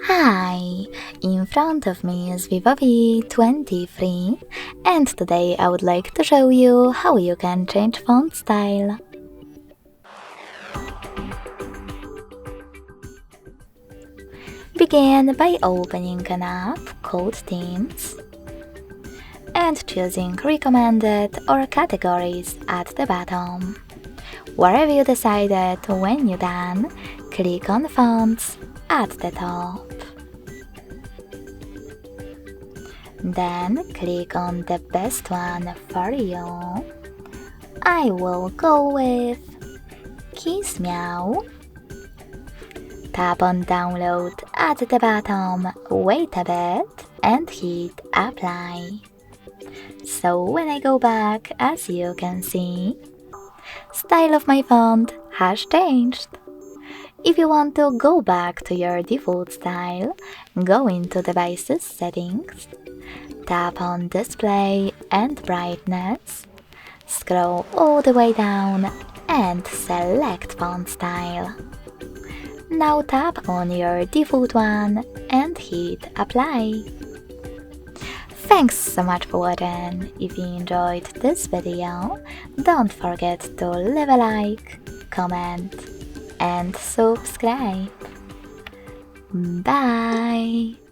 Hi! In front of me is VIVO V23 and today I would like to show you how you can change font style. Begin by opening an app called Themes and choosing Recommended or Categories at the bottom. Wherever you decided, when you're done, click on Fonts at the top. Then click on the best one for you. I will go with Kiss Meow. Tap on Download at the bottom, wait a bit and hit Apply. So when I go back, as you can see, style of my font has changed. If you want to go back to your default style, go into Devices Settings, tap on Display and Brightness, scroll all the way down and select Font Style. Now tap on your default one and hit Apply. Thanks so much for watching. If you enjoyed this video, don't forget to leave a like, comment and subscribe. Bye!